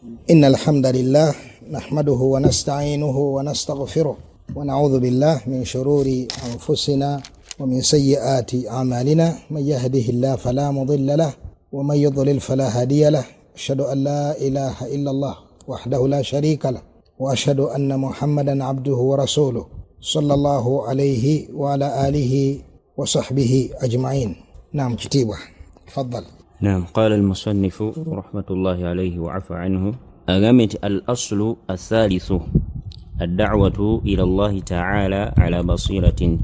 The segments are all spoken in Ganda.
إن الحمد لله نحمده ونستعينه ونستغفره ونعوذ بالله من شرور أنفسنا ومن سيئات أعمالنا من يهده الله فلا مضل له ومن يضلل فلا هادي له أشهد أن لا إله إلا الله وحده لا شريك له وأشهد أن محمدا عبده ورسوله صلى الله عليه وعلى آله وصحبه أجمعين. نعم كتيبة تفضل. نعم. قال المصنف رحمة الله عليه وعفى عنه: أقامت الأصل الثالث الدعوة إلى الله تعالى على بصيرة.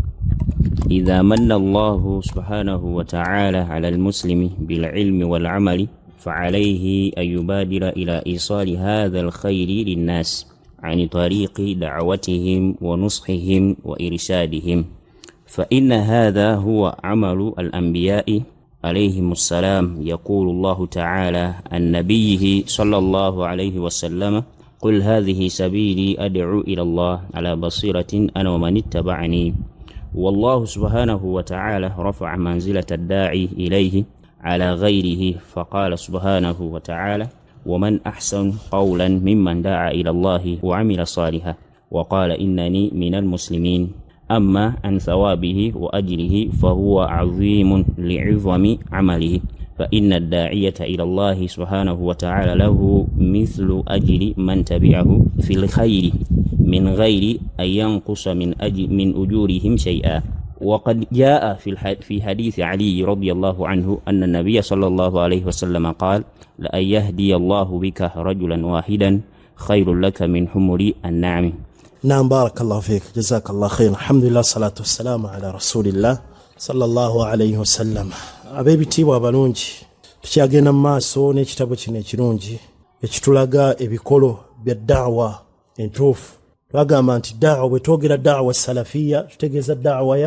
إذا من الله سبحانه وتعالى على المسلم بالعلم والعمل فعليه أن يبادر إلى إيصال هذا الخير للناس عن طريق دعوتهم ونصحهم وإرشادهم، فإن هذا هو عمل الأنبياء عليهم السلام. يقول الله تعالى عن نبيه صلى الله عليه وسلم: قل هذه سبيلي أدعو إلى الله على بصيرة أنا ومن اتبعني. والله سبحانه وتعالى رفع منزلة الداعي إليه على غيره، فقال سبحانه وتعالى: ومن أحسن قولا ممن دعا إلى الله وعمل صالحا وقال إنني من المسلمين. أما عن ثوابه وأجره فهو عظيم لعظم عمله، فإن الداعية إلى الله سبحانه وتعالى له مثل أجر من تبعه في الخير من غير أن ينقص من أجورهم شيئا. وقد جاء في حديث علي رضي الله عنه أن النبي صلى الله عليه وسلم قال: لأن يهدي الله بك رجلا واحدا خير لك من حمر النعم. نعم. بارك الله فيك، جزاك الله خير. الحمد لله والصلاة والسلام على رسول الله صلى الله عليه وسلم. Abebitibwa abalungi, tukyagenda mu maaso n'ekitabo kino ekirungi ekitulaga ebikolo bya da'wa entuufu. Twagamba nti da'wa, bwe twogera da'wa salafiya tutegeeza da'wa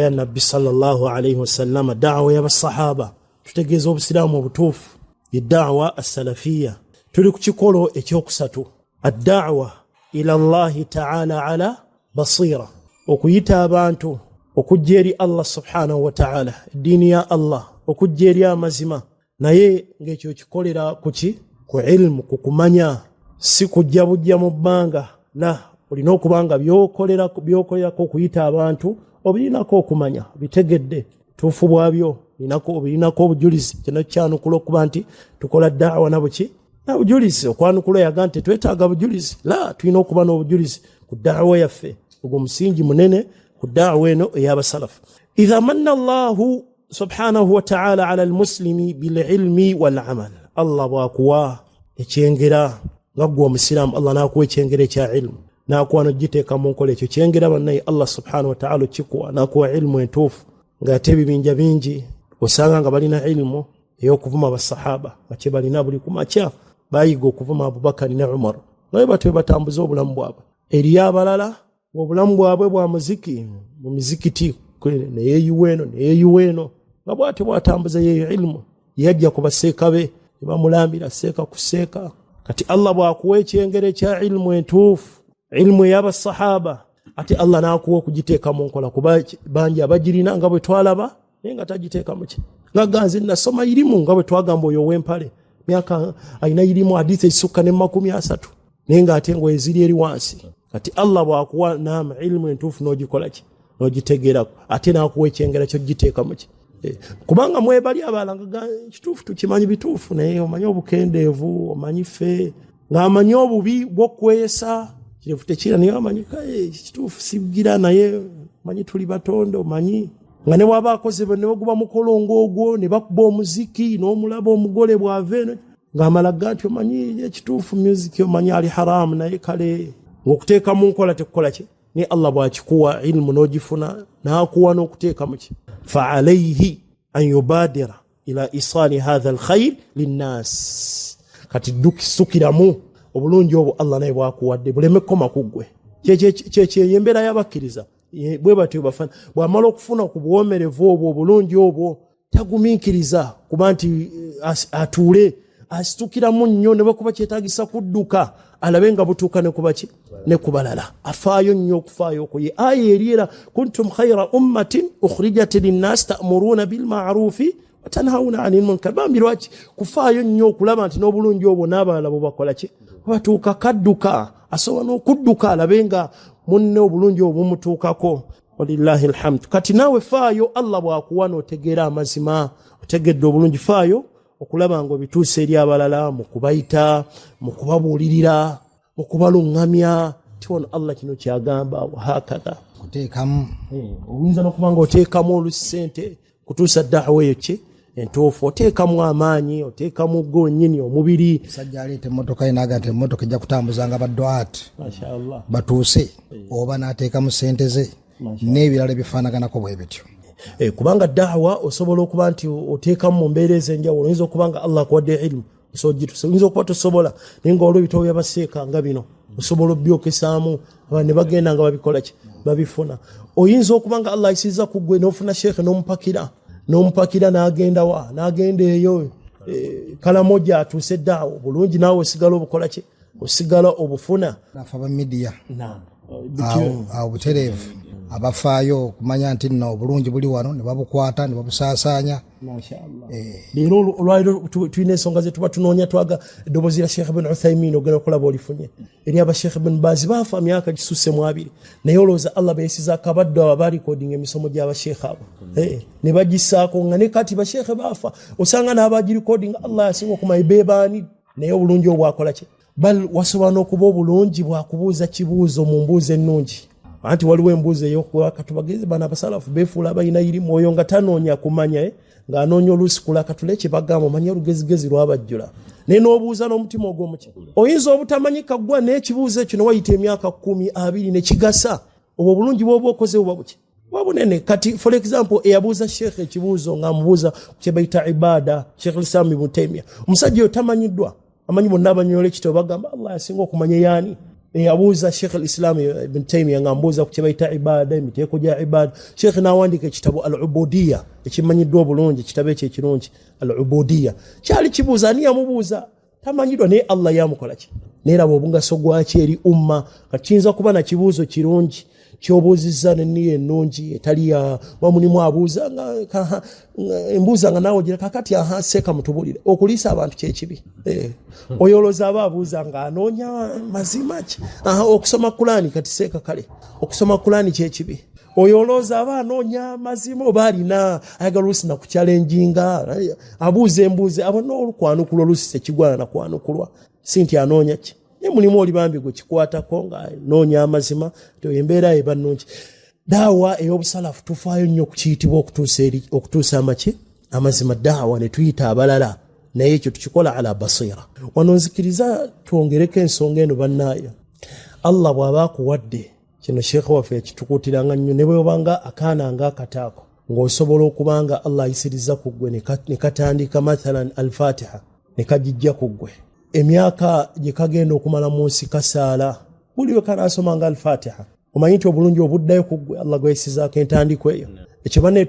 ya nabbi sallallahu alayhi wasallam, da'wa y'abasahaba, tutegeeza obusiraamu obutuufu ye da'wa as-salafiya. Tuli ku kikolo ekyokusatu, ad-da'wa ila Allahi ta'ala ala basira, okuyita abantu okujja eri Allah subhanahu wa ta'ala, eddiini ya Allah, okujja eri amazima, naye ng'ekyo kikolera kuki? Ku ilmu, ku kumanya, si kujja bujja mu bbanga. La, olina okubanga byokolerako okuyita abantu obirinako okumanya, bitegedde tuufu bwabyo, obirinako obujulizi. Kino kyanukula okuba nti tukola da'wa nabuki? Na bujulizi. Okwanukula yaga nti twetaaga bujulizi. La, tulina okuba n'obujulizi ku da'wa yaffe. Ogwo musingi munene ku da'wa eno ey'abasalafu. Idha manna Allahu subhanahu wa ta'ala ala al-muslimi bil-ilmi wal-amal. Allah bwakuwa ekyengera nga gwe omusiraamu, Allah n'akuwa ekyengera ekya ilmu, n'akuwa n'ogiteeka mu nkola. Ekyo kyengera bannaye Allah subhanahu wa ta'ala okikuwa, n'akuwa ilmu entuufu. Ng'ate ebibinja bingi osanga nga balina ilmu ey'okuvuma abasahaba, nga kye balina buli kumakya bayiga okuvuma Abubakar ne Umar, naye batwe batambuza obulamu bwabwe. Eri abalala obulamu bwabwe bwa muziki, mu mizikiti neyeeyuweeno nga bw'atyo bwatambuza yeyo ilmu. Yajja ku baseeka be ne bamulambira seeka ku seeka. Kati Allah bwakuwa ekyengera ekya ilmu entuufu, ilmu ey'abasahaba, ate Allah n'akuwa okugiteeka mu nkola. Kuba bangi abagirina nga bwe twalaba naye nga tagiteeka mu ki. Nga ganzi nasoma irimu nga bwe twagamba oyo ow'empale myaka alina irimu hadithi ekisukka ne 30 naye nga ate ngoye ziri eri wansi. Kati Allah bwakuwa naam ilmu entuufu n'ogikola ki? N'ogitegeerako, ate n'akuwa ekyengera kyo giteeka mu ki. Kubanga mwebali abalanga kituufu tukimanyi bituufu, naye omanyi obukendeevu, omanyi ffe ng'amanyi obubi bw'okweyesa kirefu tekira, naye omanyi kituufu sibugira, naye omanyi tuli batonde, omanyi nga ne bw'aba akoze ne baguba mukolongo ogwo ne bakuba omuziki n'omulaba omugole bw'ave ng'amalaga nti omanyi ekituufu music omanyi ali haramu, naye kale ng'okuteeka mu nkola tekukola ki. Naye Allah bw'akikuwa ilmu n'ogifuna n'akuwa n'okuteeka mu ki. فعليه أن يبادر إلى إيصال هذا الخير للناس. kati sukiramu obulungi obwo Allah naye bwakuwadde buleme koma kugwe. Kye yembera y'abakkiriza bwe batyo bafana. Bw'amala okufuna ku buwomerevu obwo obulungi obwo tagumiikiriza kuba nti atuule asitukiramu nnyo ne bakuba kyetaagisa kudduka alabe nga butuuka ne kuba ki ne kubalala. Afaayo nnyo okufaayo okwo. Ye aya eriera kuntum khayra ummatin ukhrijat linnas ta'muruna bil ma'rufi tanhauna anil munkar bambirwaki kufaayo nnyo okulaba nti n'obulungi obwo n'abalala bubakola ki batuuka kadduka asobola n'okudduka alabenga munne obulungi obumutuukako walillahi alhamdu kati naawe faayo Allah bw'akuwa n'otegeera amazima otegedde obulungi faayo okulaba ngo bituuse eri abalala mu kubayita mu kubabuulirira mu kubaluŋŋamya tiwono Allah kino kyagamba wahakadha kuteekamu oyinza n'okuba nga oteekamu olusente kutuusa da'wa eyo ki entuufu oteekamu amaanyi oteekamu gonnyini omubiri sajja aleeta emmotoka ye n'aga nti emmotoka ejja kutambuzanga badduwaati mashaallah batuuse oba n'ateekamu sente ze n'ebirala bifaanaganako bwe bityo kubanga da'wa osobola okuba nti oteekamu mu mbeera ez'enjawulo oyinza okuba nga Allah akuwadde ilmu oyinza okuba tosobola naye nga olwo ebitabo byabaseeka nga bino osobola obyokesaamu abantu ne bagenda nga babikola ki babifuna oyinza okuba nga Allah ayisizza ku ggwe n'ofuna sheekhe n'omupakira n'agenda eyo kalamoja atuuse daawo bulungi naawe osigala obukola ki osigala obufuna nafe abamidiya awo butereevu abafaayo okumanya nti nno obulungi buli wano ne babukwata ne babusaasaanya leero olwaliro tulina ensonga ze tuba tunoonya twaga eddoboozi lya Sheikh Ibn Uthaymin ogenda okulaba olifunye eri aba Sheikh Ibn Baz baafa myaka gisusse mu 2 naye olowooza Allah beeyisizaako abaddu abo abalikodinga emisomo gy'abasheekhe abo ne bagisaako nga ne kati basheekhe baafa osanga n'abagirikodinga Allah yasinga okumanya beebaani naye obulungi obwakola ki bal wasobola n'okuba obulungi bwakubuuza kibuuzo mu mbuuzo ennungi anti waliwo embuuzo ey'okatubagezi bana abasalafu beefuula abalina irimu oyo nga tanoonya kumanya nga anoonya oluusi kulakatula ekibagamba omanye olugezigezi lwabajjula naye n'obuuza n'omutima ogw'omuki oyinza obutamanyika ggwa n'ekibuuzo ekyo ne wayita emyaka 10 20 ne kigasa obwo obulungi bw'oba okoze buba buki buba bunene kati for example eyabuuza sheekhe ekibuuzo ng'amubuuza kye bayita ibaada Sheikh al-Islam Ibn Taymiyyah omusajja oyo tamanyiddwa amanyi bonna abanyola ekitabo bagamba Allah yasinga okumanya yaani eyabuuza Sheikh al-Islam Ibn Taymiyyah ng'ambuuza ku kye bayita ibaada emiteeko gya ibaada Sheikh n'awandiika ekitabo al-Ubudiyya ekimanyiddwa obulungi ekitabo ekyo ekirungi al-Ubudiyya kyali kibuuza ani yamubuuza tamanyiddwa naye Allah yamukola ki neeraba obugaso gwaki eri umma kati kiyinza kuba na kibuuzo kirungi kyobuuzizza n'enniyo ennungi etali ya wamunimu abuuza nga embuuza nga naawe ogira kakati seeka mutubulire okuliisa abantu kyekibi oyoloza aba abuuza nga anoonya mazima ki okusoma Qur'ani kati seeka kale okusoma Qur'ani kyekibi oyoloza aba anoonya mazima oba alina ayagala oluusi nakukyalenjinga abuuza embuuzi abo n'olukwanukulwa oluusi sekigwana nakwanukulwa si nti anoonya ki ne mulimu olibambi gwe kikwatako nga noonya amazima embeera eba nnungi daawa ey'obusalafu tufaayo nnyo okukiyitibwa okutuusa amaki amazima daawa ne tuyita abalala naye ekyo tukikola ala basira wano nzikiriza twongereko ensonga eno bannaayo Allah bw'aba akuwadde kino sheekhe waffe yakitukuutiranga nnyo ne bw'obanga akaana ng'akataako ng'osobola okubanga Allah ayisiriza ku ggwe ne katandika mathalan al-Fatiha ne kagijja ku ggwe emyaka gye kagenda okumala mu nsi kasaala buli we kanaasomanga al-Fatiha omanyi nti obulungi obuddayo ku ggwe Allah gweyisizaako entandikwa eyo ekyo banne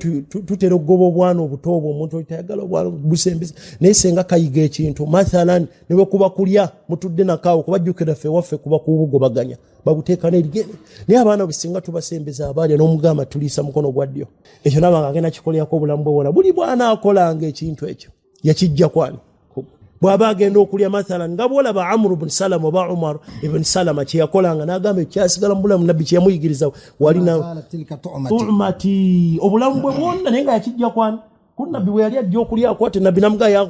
tutera okugoba obwana obuto obwo omuntu olitayagala obwana busembeza naye senga kayiga ekintu mathalan ne bwe kuba kulya mutudde nakaawo kubajjukira ffe waffe kuba kubugobaganya babuteeka n'erigere naye abaana bisinga tubasembeza abalya n'omugamba tuliisa mukono gwa ddyo ekyo nabanga agenda kikolyako obulamu bwe bwona buli bwana akolanga ekintu ekyo yakijja kwani bw'aba agenda okulya mathalan nga bw'olaba Amr ibn Salama oba Umar ibn Salama kye yakolanga n'agamba ekyasigala mu bulamu nabbi kye yamuyigiriza walina tu'mati obulamu bwe bwonna naye nga yakijja kwani ku nabbi bwe yali ajja okulya akwate nabbi namuga ya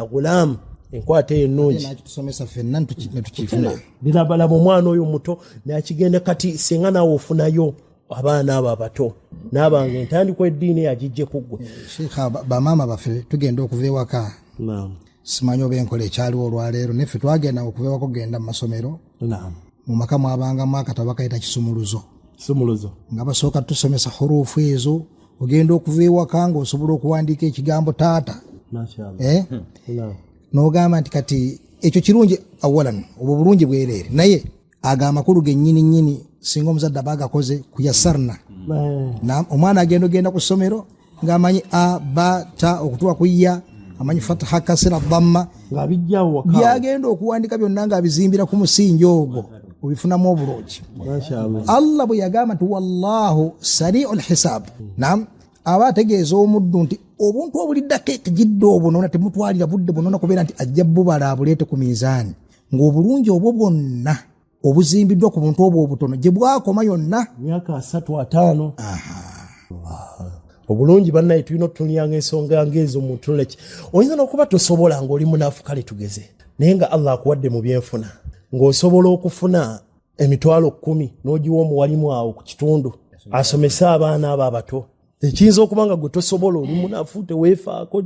gulaam enkwata ennungi tusomesa ffenna netukifuna lirabalaba omwana oyo muto nakigenda kati singa naawe ofunayo abaana abo abato n'abanga entandikwa eddiini yagijje ku ggwe sheekha bamaama baffe tugenda okuva ewaka simanyi oba enkola ekyaliwo olwaleero neffe twagenda okuva ewaka okugenda mu masomero mu maka mwabangamu akatabo bakayita kisumuluzo nga basooka tusomesa huruufu ezo ogenda okuva ewaka ng'osobola okuwandiika ekigambo taata n'ogamba nti kati ekyo kirungi awalan obwo bulungi bwereere naye aga amakulu gennyini singa omuzadde aba agakoze kuyasarna omwana agenda ku ssomero ng'amanyi a ba ta okutuuka ku ya amanyi fataha kasira dhamma ng'abijjawo byagenda okuwandika byonna ng'abizimbira ku musingi ogwo obifunamu obulungi Allah bwe yagamba nti wallahu sari'ul hisab aba ategeeza omuddu nti obuntu obuliddako ekijidde obuno temutwalira budde buno kubeera nti ajja bubala abuleete ku miizaani ng'obulungi obwo bwonna obuzimbiddwa ku buntu obwo obutono gye bwakoma yonna myaka 3-5. Obulungi bannaye tulina otutunulyanga ensonga ng'ezo mu ntunula ki. Oyinza n'okuba tosobola ng'oli munaafu kale tugeze, naye nga Allah akuwadde mu byenfuna ng'osobola okufuna emitwalo 10 n'ogiwa omuwalimu awo ku kitundu asomese abaana abo abato. Ekiyinza okuba nga gwe tosobola, oli munaafu teweefaako,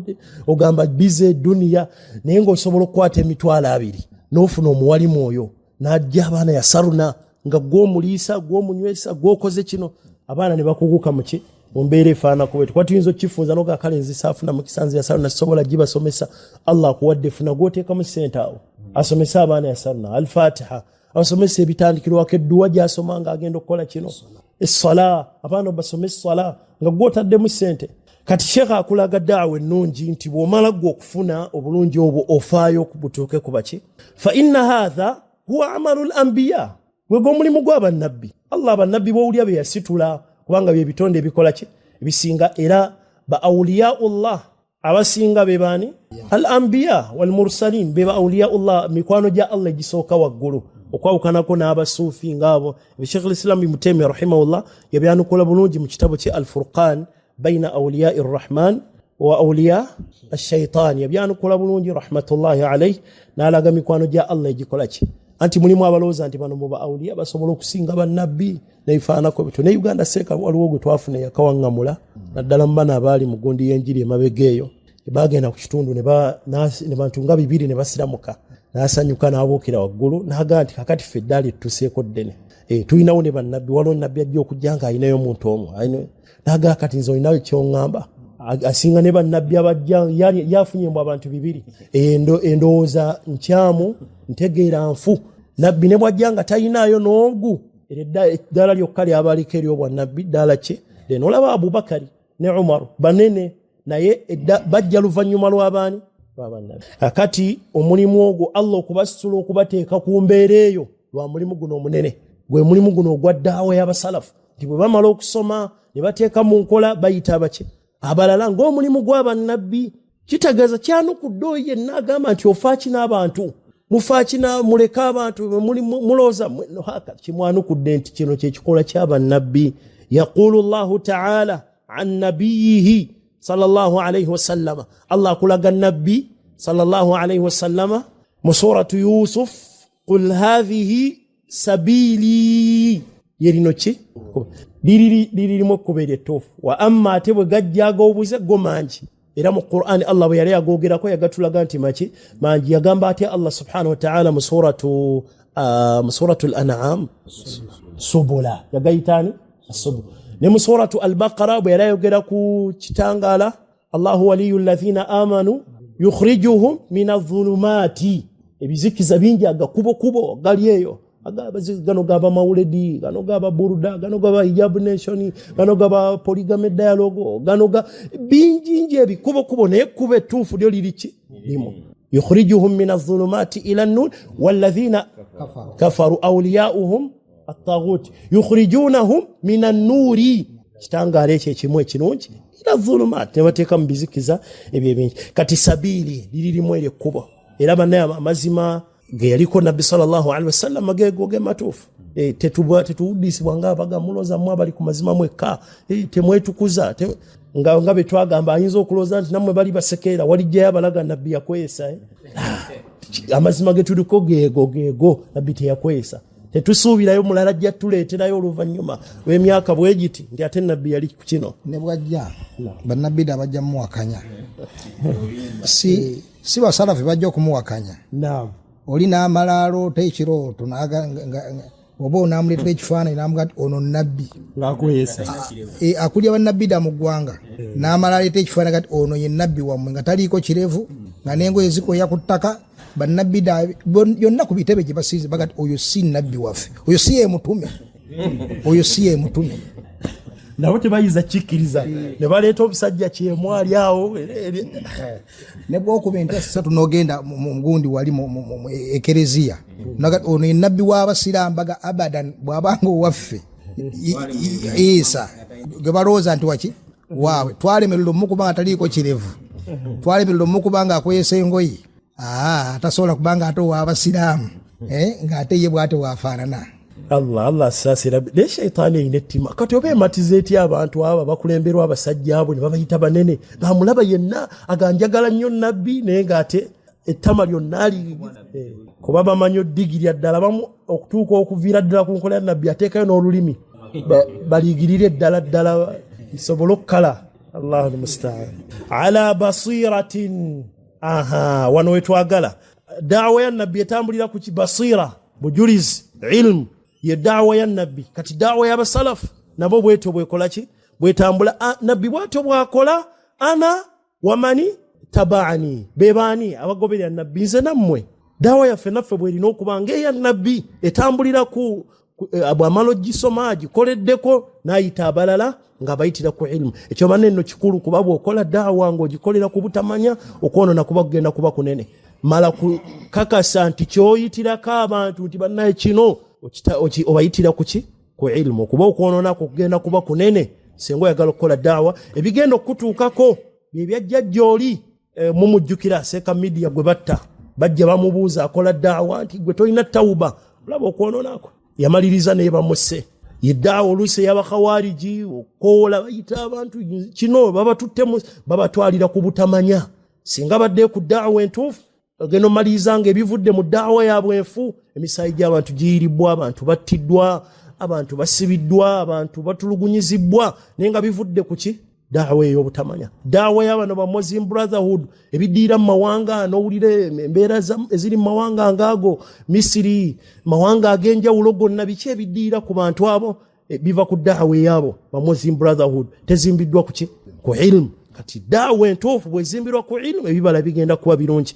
ogamba bize duniya, naye ng'osobola okukwata emitwalo 2 n'ofuna omuwalimu oyo n'ajja abaana yasaruna nga gw'omuliisa gw'omunywesa gw'okoze kino, abaana ne bakuguka muki mu mbeera efaanako bwetyo. Kuba tuyinza okkifunza n'oga kale nze saafuna mu kisanzi yasaruna sisobola gibasomesa. Allah akuwadde funa gw'oteekamu ssente awo asomese abaana yasaruna al-Fatiha, asomese ebitandikirwako edduwa gy'asoma ng'agenda okukola kino, essala, abaana basomese essala nga gw'otaddemu ssente. Kati Sheikh akulaga daawa ennungi nti bw'omala gwe okufuna obulungi obwo ofaayo butuuke ku baki. Fa inna hadha huwa amalu al-anbiya, gwegwo omulimu gw'abannabbi. Allah abannabbi b'owulya be yasitula kubanga bye bitonde ebikola ki ebisinga, era ba awliyaullah abasinga be baani al-anbiya wal mursalin, be ba awliyaullah mikwano gya Allah gisooka waggulu, okwawukanako n'abasuufi ng'abo. Sheikh al-Islam Ibn Taymiyyah rahimahullah yabyanukula bulungi mu kitabo kye al-Furqan bayna awliya'i ar-Rahman wa awliya ash-shaytan, yabyanukula bulungi rahmatullahi alayhi, n'alaga mikwano gya Allah egikola ki anti mulimu abalowooza nti bano muba awliya basobola okusinga bannabbi neifaanako bityo. Ne Uganda seeka waliwo gwe twafuna yakawaŋŋamula naddala mu bana abaali mu gundi y'enjiri emabega eyo, bagenda ku kitundu ne bantu nga 2 ne basiramuka, n'asanyuka n'abuukira waggulu n'agaa nti kakati ffe eddaali tutuseeko ddene, tulinawo ne bannabbi, waliwo nabbi ajja okujja nga alinayo omuntu omu, n'agaa kati nze olinayo kyoŋŋamba asinga ne bannabbi abajja yafunye mbu abantu 2, endowooza nkyamu ntegeera nfu. Nabbi ne bwajja nga talinayo n'ogu, eddaala lyokka lyabaliko ery'obwannabbi ddaala ki leno. Olaba Abubakari ne Umaru banene, naye bajja luvannyuma lw'abaani lw'abannabbi. Akati omulimu ogwo Allah okubasitula okubateeka ku mbeera eyo lwa mulimu guno omunene, gwe mulimu guno ogwa ddaawa y'abasalafu, nti bwe bamala okusoma ne bateeka mu nkola bayita abaki abalala ng'omulimu gw'abannabbi. Kitegeeza kyanukudde oyo yenna agamba nti ofaaki n'abantu, mufaaki muleke abantu mulooza haka, kimwanukudde nti kino kyekikola ky'abannabbi. Yaqulu Allahu ta'ala an nabiyihi sallallahu alayhi wasallama, Allah akulaga nabbi sallallahu alayhi wasallama mu suratu Yusuf, qul hadhihi sabili, yerino ki liririmu okubeera ettuufu. Wa amma ate bwe gajja ag'obuze go mangi, era mu Qur'ani Allah bwe yali agoogerako yagatulaga nti maki mangi. Yagamba ate Allah subhanahu wa ta'ala mu suratu al-An'am subula, yagayitaani asubula. Ne mu suratu al-Baqara bwe yali ayogera ku kitangaala, Allahu waliyyu alladhina amanu yukhrijuhum min adh-dhulumati, ebizikiza bingi agakubokubo gali eyo, gano gaba mauledi, gano gaba buruda, gano gaba hijab nation, gano gaba polygamy dialogue, gano ga bingi ebikubokubo, naye kuba ettuufu lyo liriki limu. Yukhrijuhum min adh-dhulumati ila an-nur walladhina kafaru awliya'uhum at-taghut yukhrijunahum min an-nuri, kitangaala ekyo ekimu ekirungi, ila adh-dhulumati, ne bateeka mu bizikiza ebyo ebingi. Kati sabili liririmu ekkubo, era bannaye amazima ge yaliko nabbi sallallahu alaihi wasallam agegoge matuufu. Tetuwuddisibwa ng'abaga muloza mwe abali ku mazima mwekka, temwetukuza nga be twagamba ayinza okulooza nti nammwe bali basekeera, walijjayo abalaga nabbi yakwesa. Amazima ge tuliko geego nabbi teyakwesa. Tetusuubirayo mulala ajja tuleeterayo oluvannyuma lw'emyaka bwe giti nti ate nabbi yali ku kino. Ne bwajja bannabbi abajja muwakanya, si basalafu bajja okumuwakanya. Naam. Oli n'amalaalo tekirooto oba onaamuleetera ekifaananyi n'amuga nti ono nabbi ng'akwesa, akulya bannabbi da mu ggwanga, n'amala aleeta ekifaananyi kati ono ye nabbi wammwe nga taliiko kirevu, nga n'engoye zikoya ku ttaka. Bannabbi da yonna ku bitebe gye basiize bagati oyo si nabbi waffe, oyo si ye mutume, oyo si ye mutume. Nabo tebayinza kikkiriza, ne baleeta obusajja kyemwali awo. Ne bw'okuba ente 3 n'ogenda mu gundi wali mu ekereziya, ono ye nabbi w'abasiraamu baga abadan, bw'abanga owaffe Isa, ge balowooza nti waki waabwe twalemererwa omukuba nga taliiko kirevu twalemererwa omukuba nga akwesa engoyi tasobola kubanga ate owaabasiraamu ng'ate ye bwate waafaanana. Allah asasira ne shaitaani erina ettima kati oba ematiza etya abantu abo bakulemberwa abasajja abo ne babayita banene ng'amulaba yenna aganjagala nnyo nabbi naye ng'ate ettama lyonna kuba bamanyi oddigirya ddala bamu okutuuka okuviira ddala ku nkola ya nabbi ateekayo n'olulimi baligirire ddala isobole okukala. Allahu almustaan. Ala basiratin. Wano wetwagala daawa ya nabbi etambulira ku basira bujulizi ilmu ye daawa ya nabbi. Kati daawa y'abasalafu nabo bwetyo bwekola ki bwetambula nabbi bwatyo bwakola ana wamani tabaani bebaani abagoberera nabbi nze nammwe. Daawa yaffe naffe bwerina okuba ng'eya nabbi etambulira ku bw'amala ogisoma agikoleddeko n'ayita abalala nga bayitira ku ilmu. Ekyo banenno kikulu kuba bw'okola daawa ng'ogikolera ku butamanya okwonoona kuba kugenda kuba kunene. Mala kukakasa nti kyoyitirako abantu nti bannaye kino obayitira kuki ku ilmu kuba okwonoona kugenda kuba kunene. Singa oyagala okukola daawa ebigenda okutuukako byebyajja gy'oli mumujjukira Seeka Media gwe batta bajja bamubuuza akola daawa nti gwe tolina tawuba olaba okwonoonako yamaliriza naye bamusse yedaawa oluusi ey'abakhawariji okoola bayita abantu kino babatuttemu babatwalira ku butamanya. Singa badde ku daawa entuufu ogenda omaliriza nga ebivudde mu daawa yaabwe enfu emisaayi gy'abantu giyiribbwa abantu battiddwa abantu basibiddwa abantu batulugunyizibwa naye nga bivudde ku ki daawa ey'obutamanya. Daawa y'abano ba Muslim Brotherhood ebidiira mu mawanga n'owulira embeera eziri mu mawanga ngaago Misiri mawanga ag'enjawulo gonna biki ebidiira ku bantu abo biva ku daawa ey'abo ba Muslim Brotherhood tezimbiddwa ku ki ku ilmu. Kati daawa entuufu bwezimbirwa ku ilmu ebibala bigenda kuba birungi.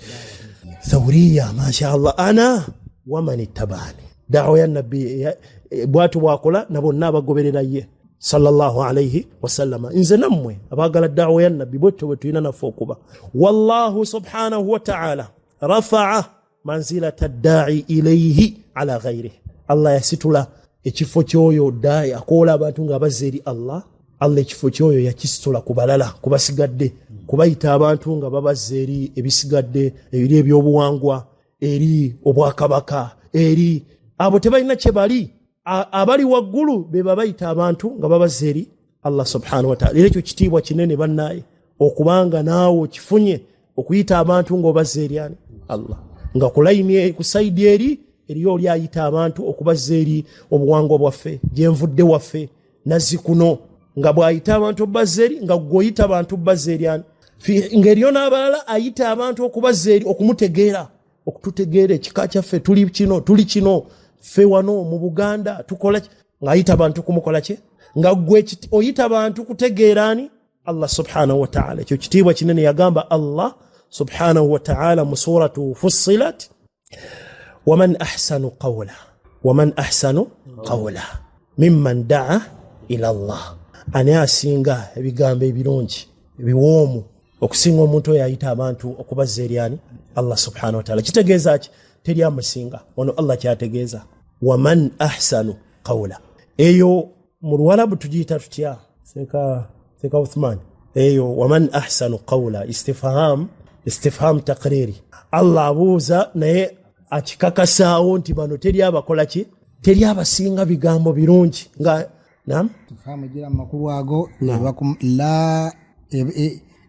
Thawriya mashaallah ana waman ittabani. Daawa ya nabbi bwatu bwakola na bonna abagoberera ye sallallahu alayhi wasallam. Nze nammwe abaagala daawa ya nabbi bwetyo bwe tulina naffe okuba. Wallahu subhanahu wa ta'ala rafa'a manzilata ad-da'i ilayhi ala ghayrihi. Allah yasitula ekifo kyoyo daa'i akola abantu nga bazze eri Allah ekifo kyoyo yakisitula ku balala kubasigadde kubayita abantu nga babazze eri ebisigadde ebiri ebyobuwangwa eri obwakabaka eri abo tebalina kye bali abali waggulu be babayita abantu nga babazze eri Allah subhanahu wa ta'ala. Ekyo kitiibwa kinene bannaye okubanga naawe okifunye okuyita abantu ng'obazze eri ani Allah nga kulayini ku saidi eri eriyo oli ayita abantu okubazza eri obuwangwa bwaffe gyenvudde waffe nazzi kuno nga bw'ayita abantu obazza eri nga gwoyita abantu bazza eri ani ng'eriyo n'abalala ayita abantu okubazza eri okumutegeera okututegeera ekika kyaffe tuli kino ffe wano mu Buganda tukola ng'ayita abantu kumukola kye nga gwe oyita abantu kutegeera ani Allah subhanahu wa ta'ala. Ekyo kitiibwa kinene yagamba Allah subhanahu wa ta'ala mu suratu Fussilat waman ahsanu qawla mimman da'a ila Allah. Ani asinga ebigambo ebirungi ebiwoomu okusinga omuntu oyo ayita abantu okubazza eri ani Allah subhanahu wa ta'ala. Kitegeeza ki teri amusinga ono Allah kyategeeza waman ahsanu qawla. Eyo mu Luwarabu tugiyita tutya Seeka Uthman eyo waman ahsanu qawla istifham taqriri. Allah abuuza naye akikakasaawo nti bano teri abakola ki teri abasinga bigambo birungi nga naam tufahamu gira makulu ago la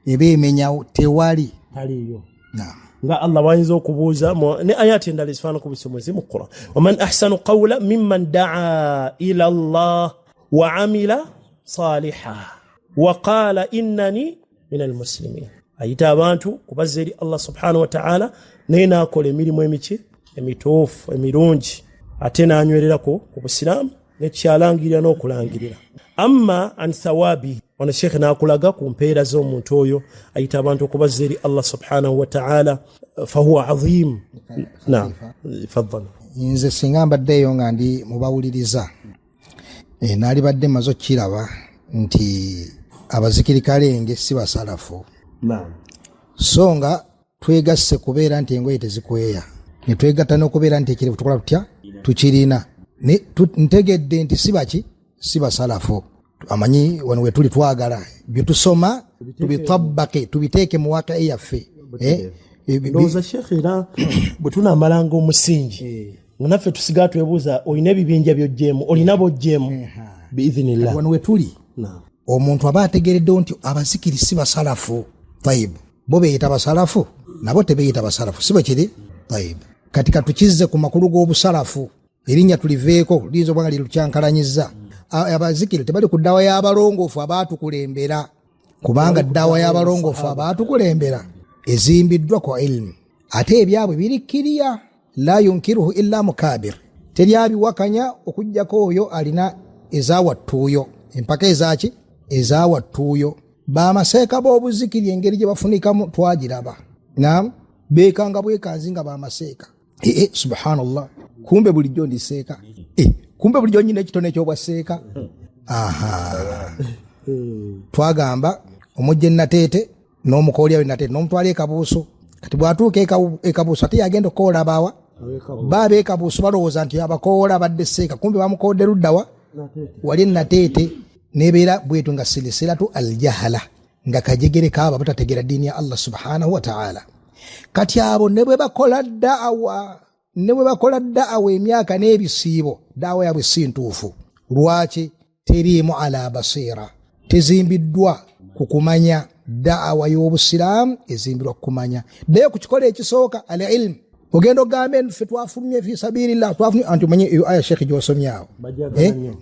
ebemenya tewali taliyo naam nga Allah wayinza okubuuza ne ayati endala ezifaana ku bisomezi mu Quran waman ahsanu qawla mimman daa ila Allah wa amila salihan wa qala innani min almuslimin. Ayita abantu kubazza eri Allah subhanahu wa ta'ala naye naakola emirimu emituufu emirungi ate naanywererako ku busiraamu nekyalangirira n'okulangirira. Amma an thawabi wana Sheikh naakulaga ku mpeera z'omuntu oyo ayita abantu okubazza eri Allah subhanahu wa ta'ala fahuwa azim. Naam faddal. Nze singa mbaddeyo nga ndi mubawuliriza naali badde mazo kiraba nti abazikirikalenge si basalafu. Naam. So nga twegasse kubeera nti engoye tezikweya ne twegatta n'okubeera nti ekirivu tukola tutya tukirina ntegedde nti si basalafu amanyi wano wetuli twagala byetusoma tubitabake tubiteeke mu waka yaffe ndoza Sheikh era bwe tunamalanga omusingi nga naffe tusigaa twebuuza olina ebibinja by'ojjeemu olina bojjeemu biidhinillah wano wetuli omuntu aba ategereddewo nti abazikiri si basalafu tayib bo beeyita basalafu nabo tebeeyita basalafu si bakiri tayib kati katukizze ku makulu g'obusalafu erinnya tuliveeko liyinza okuba nga lirukyankalanyizza abazikiri tebali ku ddawa y'abalongoofu abaatukulembera kubanga ddawa y'abalongoofu abaatukulembera ezimbiddwa kwa ilmu ate ebyabwe birikkiriya la yunkiruhu illa mukabir teryabiwakanya okujjako oyo alina ezawattuuyo empaka ezaki ezawattuuyo bamaseeka b'obuzikiri engeri gye bafunikamu twagiraba naam beekanga bwekanzi nga bamaseeka subhanallah kumbe bulijjo ndiseeka kumbe bulijjo nyina ekitone ekyobwaseeka twagamba omujje nateete n'omukoolyawe nateete n'omutwala ekabuuso kati bwatuuka ekabuuso ate yagenda okoola baawa baaba ekabuuso balowooza nti abakoola badde seeka kumbe bamukoodde luddawa wali nateete nebeera bwetu nga silsilatu aljahala nga kajegere kaaba batategera ddiini ya Allah subhanahu wa ta'ala kati abo ne bwe bakola da'awa emyaka n'ebisiibo da'awa yabwe si ntuufu lwaki teriimu ala basira tezimbiddwa ku kumanya da'awa y'obusiraamu ezimbirwa kumanya naye ku kikola ekisooka al ilmu ogenda ogambe ffe twafulumye fi sabilillah twafulumye anti omanye eyo aya Sheikh gy'osomyawo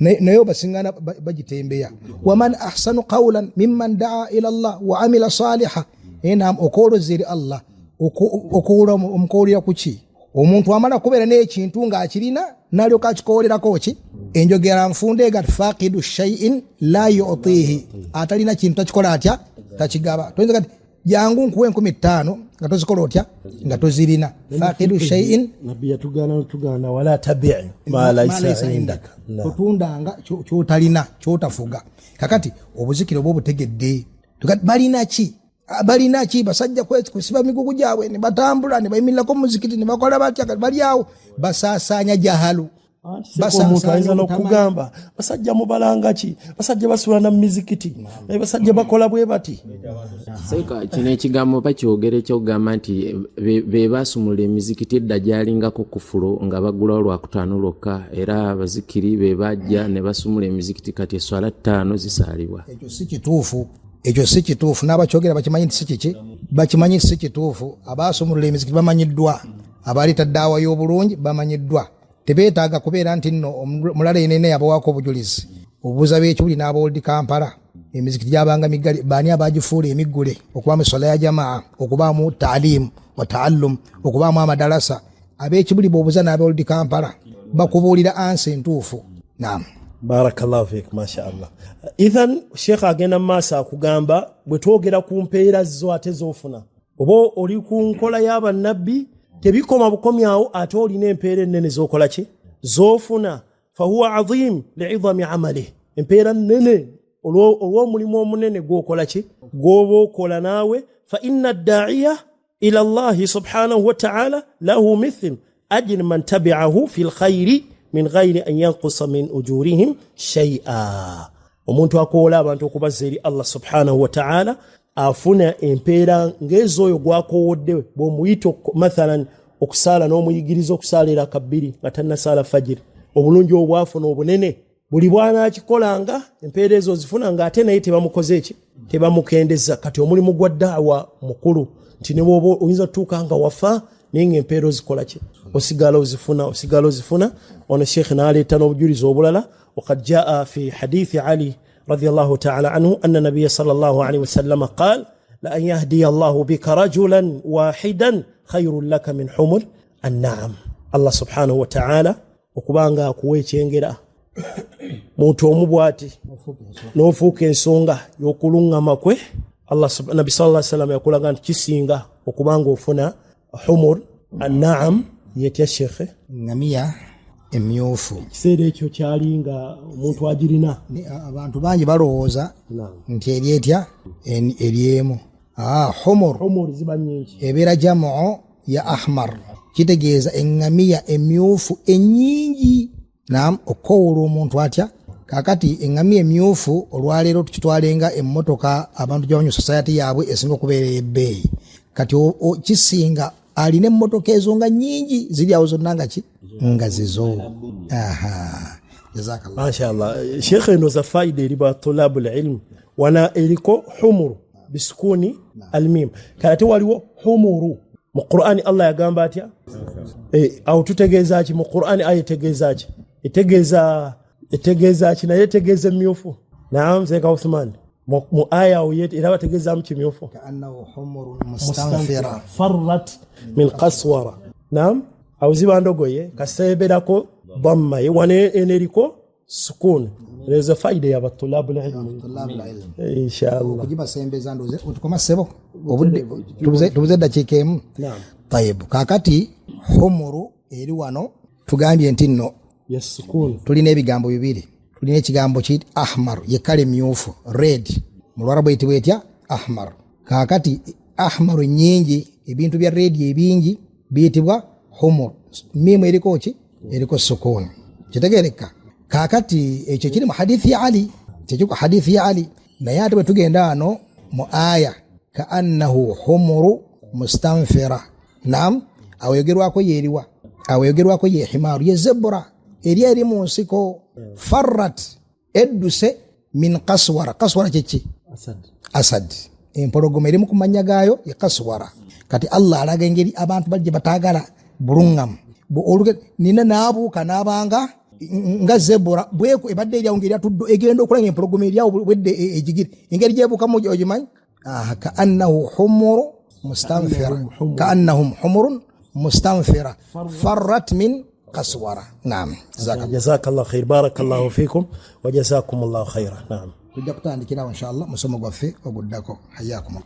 naye basingana bagitembeya waman ahsanu qawlan mimman daa ila Allah wa amila saliha naam okooloza eri Allah okoola omukoolera kuki omuntu amala kubeera n'ekintu ng'akirina nalyoka akikoolerako ki enjogera nfunde egati faqidu shay'in la yu'tihi atalina kintu takikola atya takigaba toyinza kati jangu nkuwe 15 nga tozikola otya nga tozirina faqidu shay'in nabbi yatugana wala tabi' ma laysa indaka totundanga kyotalina kyotafuga kakati obuzikiro bwo butegedde tukati balina ki basajja kusiba migugu gyabwe ne batambula ne bayimirako mu muzikiti ne bakola batya bali awo basaasanya jahalu omuntu ayinza n'okugamba basajja mubalanga ki basajja basula na mizikiti basajja bakola bwe bati seeka kino ekigambo bakyogera ekyogamba nti be basumula emizikiti edda gyalingako kufulu nga bagula olwakutaano lwokka era abazikiri be bajja ne basumula emizikiti kati eswala 5 zisaalibwa ekyo si kituufu n'abakyogera bakimanyi nti si kiki bakimanyi si kituufu abaasumulula emizikiti bamanyiddwa abaleeta ddaawa y'obulungi bamanyiddwa tebeetaaga kubeera nti nno mulala yenene yabawaako obujulizi obubuuza b'ekibuli n'abaoldi Kampala emizikiti gyabanga miggali baani abagifuula emiggule okubaamu essola ya jamaa okubaamu taalimu wa taallum okubaamu amadalasa ab'ekibuli b'obuuza n'abaoldi Kampala bakubuulira ansi entuufu naam barakallahu fik mashaallah idhan Sheikh agenda maaso akugamba bwe twogera ku mpeera zo ate zofuna oba oli ku nkola y'abannabbi tebikoma bukomyawo ate olina empeera ennene zokola ki zofuna fahuwa azim li'idhami amalihi empeera nnene olw'omulimu omunene gwokola ki gwoba okola naawe fa inna ad-da'iya ila Allah subhanahu wa ta'ala lahu mithl ajri man tabi'ahu fil khayri min ghayri an yanqusa min ujurihim shay'a omuntu akoola abantu okubazza eri Allah subhanahu wa ta'ala afuna empeera ng'ezo oyo gwakoowodde bw'omuyita mathalan okusaala n'omuyigiriza okusaalira kabbiri nga tannasaala fajiri obulungi obwafuna obunene buli bw'anaakikolanga empeera ezo zifuna ng'ate naye tebamukoze eki tebamukendeza kati omulimu gwa ddaawa mukulu nti ne bw'oba oyinza tutuuka nga wafa naye ng'empeera ozikola ki osigala ozifuna ono Sheikh n'aleeta n'obujulizi obulala وقد جاء في حديث علي رضي الله تعالى عنه أن النبي صلى الله عليه وسلم قال لأن يهدي الله بك رجلا واحدا خير لك من حمر النعم الله سبحانه وتعالى okubanga akuwekyengera muntu omubwati n'ofuuka ensonga y'okulungama kwe Nabi sallallahu alayhi wasallam yakulaga nti kisinga okubanga ofuna humur an-na'am yetya shekhe ngamiya emyufu kiseera ekyo kyalinga omuntu agirina abantu bangi balowooza nti eryetya eryemu humur ziba nyingi ebeera jamu ya ahmar kitegeeza engamiya emyufu enyingi naam okowoola omuntu atya kakati engami emyufu olwaleero tukitwalenga emmotoka abantu gyabanyu society yaabwe esinga okubeera ebbeeyi kati kisinga alina emmotoka ezo nga nyingi ziri awo zonna nga zizo. Jazakallah. Mashallah. Sheikh ndoza faida iliba tulabul ilm wana iliko humuru bisukuni almim kati waliwo humuru mu Qur'ani Allah yagamba atya au tutegeeza ki mu Qur'ani ayetegeeza ki etegeeza ki naye tegeeza myufu. Naam Sheikh Uthman mu aya uyete ila bategeeza mu kimyufu ka'annahu humurun mustanfira farrat min qaswara. Naam au ziba ndogoye kaseberako dhamma wane eneriko sukun. Reza faida ya batulabul ilm inshallah kujiba sembeza ndoze utukoma sebo obudde tubuze dakika emu. Naam tayeb kakati humuru eri wano tugambye nti nno yes sukun tulina ebigambo bibiri. Tulina ekigambo kiti ahmar ye kale myufu red mu Lwarabu yitibwa etya ahmar. Kakati ahmaru nyingi ebintu bya red ebingi biyitibwa humur. Mimu eriko ki eriko sukun kitegereka. Kakati ekyo kiri mu hadithi ya Ali tekiko hadithi ya Ali naye ate bwe tugenda ano mu aya ka'annahu humuru mustanfira. Naam awogerwako yeriwa awogerwako ye himaru ye zebra eri mu nsiko farrat edduse min qaswara. Qaswara kiki asad empologoma eri mu kumanya gaayo ye qaswara. Kati Allah alaga engeri abantu bajje batagala bulungam nina naabuuka naabanga nga zebra bweko ebadde eri ngeri atuddo egenda okulanga empologoma eri awo wedde ejigiri engeri gyebuukamu ogimanyi. Ka'annahu humuru mustanfira ka'annahum humurun mustanfira farrat min qaswara. Naam jazakallahu khair barakallahu fikum wa jazakumullahu khairan. Naam tujja kutandikira inshallah musomo gwaffe oguddako. Hayyakum.